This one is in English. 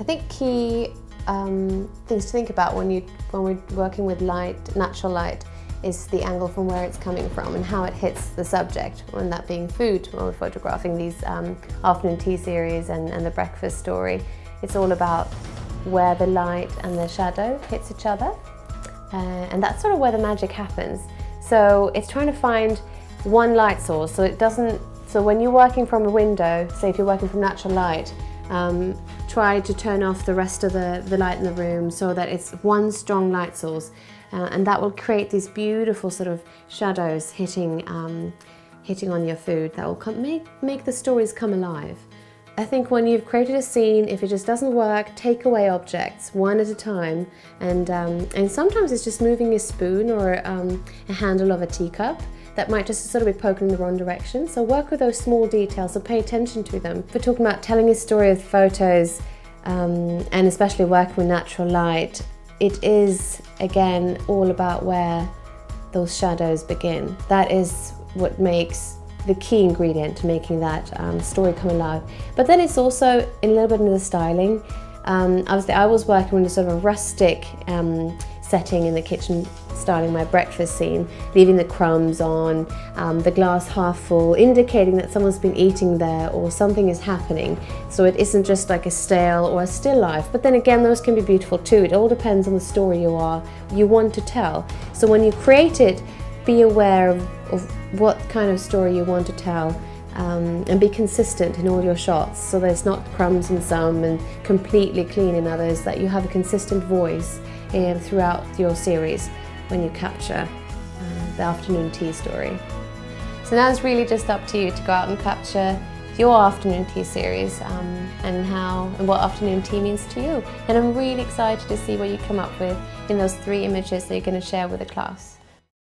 I think key things to think about when we're working with light, natural light, is the angle from where it's coming from and how it hits the subject, and that being food. When we're photographing these afternoon tea series and the breakfast story, it's all about where the light and the shadow hits each other, and that's sort of where the magic happens. So it's trying to find one light source, so it doesn't. So when you're working from a window, say if you're working from natural light, try to turn off the rest of the light in the room so that it's one strong light source, and that will create these beautiful sort of shadows hitting on your food that will make the stories come alive. I think when you've created a scene, if it just doesn't work, take away objects one at a time, and sometimes it's just moving a spoon or a handle of a teacup that might just sort of be poking in the wrong direction. So work with those small details, so pay attention to them. If we're talking about telling a story with photos, and especially working with natural light, it is, again, all about where those shadows begin. That is what makes the key ingredient to making that story come alive. But then it's also a little bit into the styling. Obviously I was working in a sort of rustic setting in the kitchen, styling my breakfast scene, leaving the crumbs on, the glass half full, indicating that someone's been eating there or something is happening. So it isn't just like a stale or a still life. But then again, those can be beautiful too. It all depends on the story you want to tell. So when you create it, be aware of what kind of story you want to tell, and be consistent in all your shots, so there's not crumbs in some and completely clean in others, that you have a consistent voice throughout your series when you capture the afternoon tea story. So now it's really just up to you to go out and capture your afternoon tea series, and what afternoon tea means to you. And I'm really excited to see what you come up with in those 3 images that you're going to share with the class.